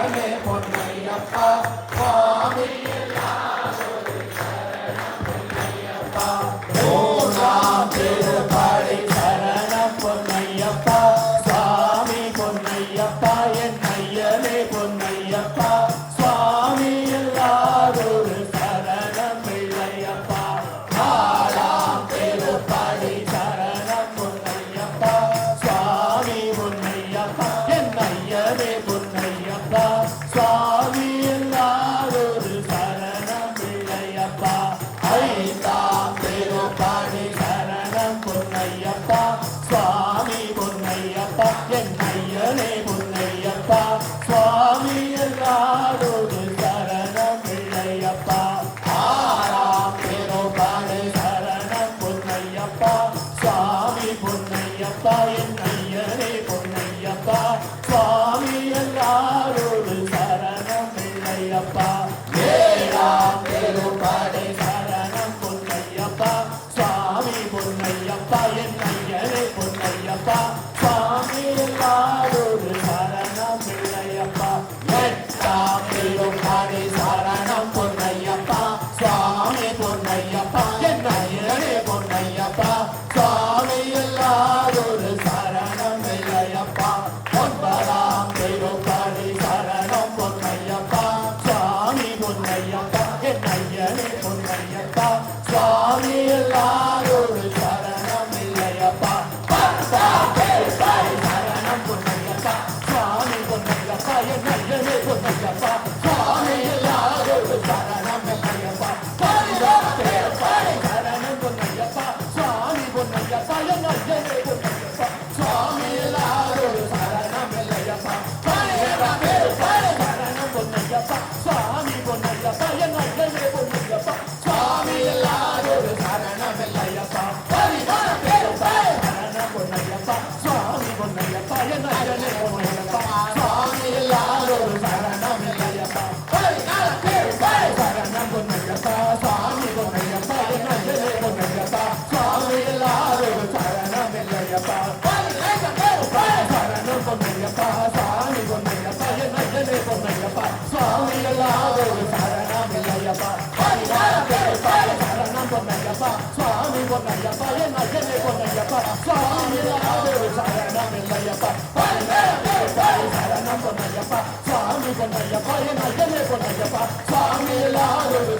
ஐயனே பொன்னையப்பா சுவாமி ஓராம் திருப்படை சரணம் பொன்னையப்பா சுவாமி பொன்னையப்பா என் ஐயனே பொன்னையப்பா சுவாமி எல்லாரொரு சரணம் பிள்ளையப்பா நாலாம் திருப்படை சரணம் பொன்னையப்பா சுவாமி பொன்னையப்பா என் ஐயனே பொன்னையப்பா சுவாமி எல்லாரொரு சரணம் பிள்ளையப்பா ஐந்தாம் திருப்படை சரணம் பொன்னையப்பா சுவாமி பொன்னையப்பா என் ஐயனே பொன்னையப்பா சுவாமி எல்லாரோடு சரணம் பிள்ளையப்பா ஆறாம் திருப்படை சரணம் பொன்னையப்பா சுவாமி பொன்னையப்பா என் ஐயனே பொன்னையப்பா சுவாமி எல்லாரோடு சரணம் பிள்ளையப்பா ஏழாம் திருப்படை சரணம் பொன்னையப்பா சுவாமி பொன்னையப்பா என் ஐயனே பொன்னையப்பா சுவாமி எல்லாரோடு சரணம் பிள்ளையப்பா எட்டாம் திருப்படை சரணம் பொன்னையப்பா சுவாமி பொன்னையப்பா என் ஐயனே பொன்னையப்பா சுவாமி எல்லாரோடு சரணம் பிள்ளையப்பா ஒன்பதாம் திருப்படை சரணம் பொன்னையப்பா சுவாமி பொன்னையப்பா என் ஐயனே பொன்னையப்பா சுவாமி எல்லாரோடு சரணம் இல்லையப்பா பத்தாம் திருப்படை சரணம் பொன்னையப்பா சுவாமி பொன்னையப்பா என் ஐயனே பொன்னையப்பா சுவாமி எல்லாரோடு சரணம் இல்லையப்பா பதினாம் திருப்படை சரணம் பொன்னையப்பா சுவாமி பொன்னையப்பா என் ஐயனே பொன்னையப்பா சுவாமி எல்லாரோடு சரணம் இல்லையப்பா பதினேழாம் திருப்படை சரணம் பொன்னையப்பா சுவாமி பொன்னையப்பா என் ஐயனே பொன்னையப்பா சுவாமி எல்லாரோடு சரணம் இல்லையப்பா பதினாறாம் திருப்படை சரணம் பொன்னையப்பா சுவாமி பொன்னையப்பா என் ஐயனே பொன்னையப்பா சுவாமி எல்லாரோடு சரணம் இல்லையப்பா பதினாறாம் திருப்படை சரணம் பொன்னையப்பா சுவாமி பொன்னையப்பா என் ஐயனே பொன்னையப்பா சுவாமி எல்லாரோடு சரணம் இல்லையப்பா பதினைந்தாம் திருப்படை சரணம் பொன்னையப்பா சுவாமி பொன்னையப்பா என் ஐயனே பொன்னையப்பா சுவாமி எல்லாரோடு சரணம் இல்லையப்பா பதினாறாம் திருப்படை சரணம் பொன்னையப்பா சுவாமி பொன்னையப்பா என் ஐயனே பொன்னையப்பா சுவாமி எல்லாரோடு சரணம் இல்லையப்பா பதினேழாம் திருப்படை சரணம் பொன்னையப்பா சுவாமி பொன்னையப்பா என் ஐயனே பொன்னையப்பா சுவாமி எல்லாரோடு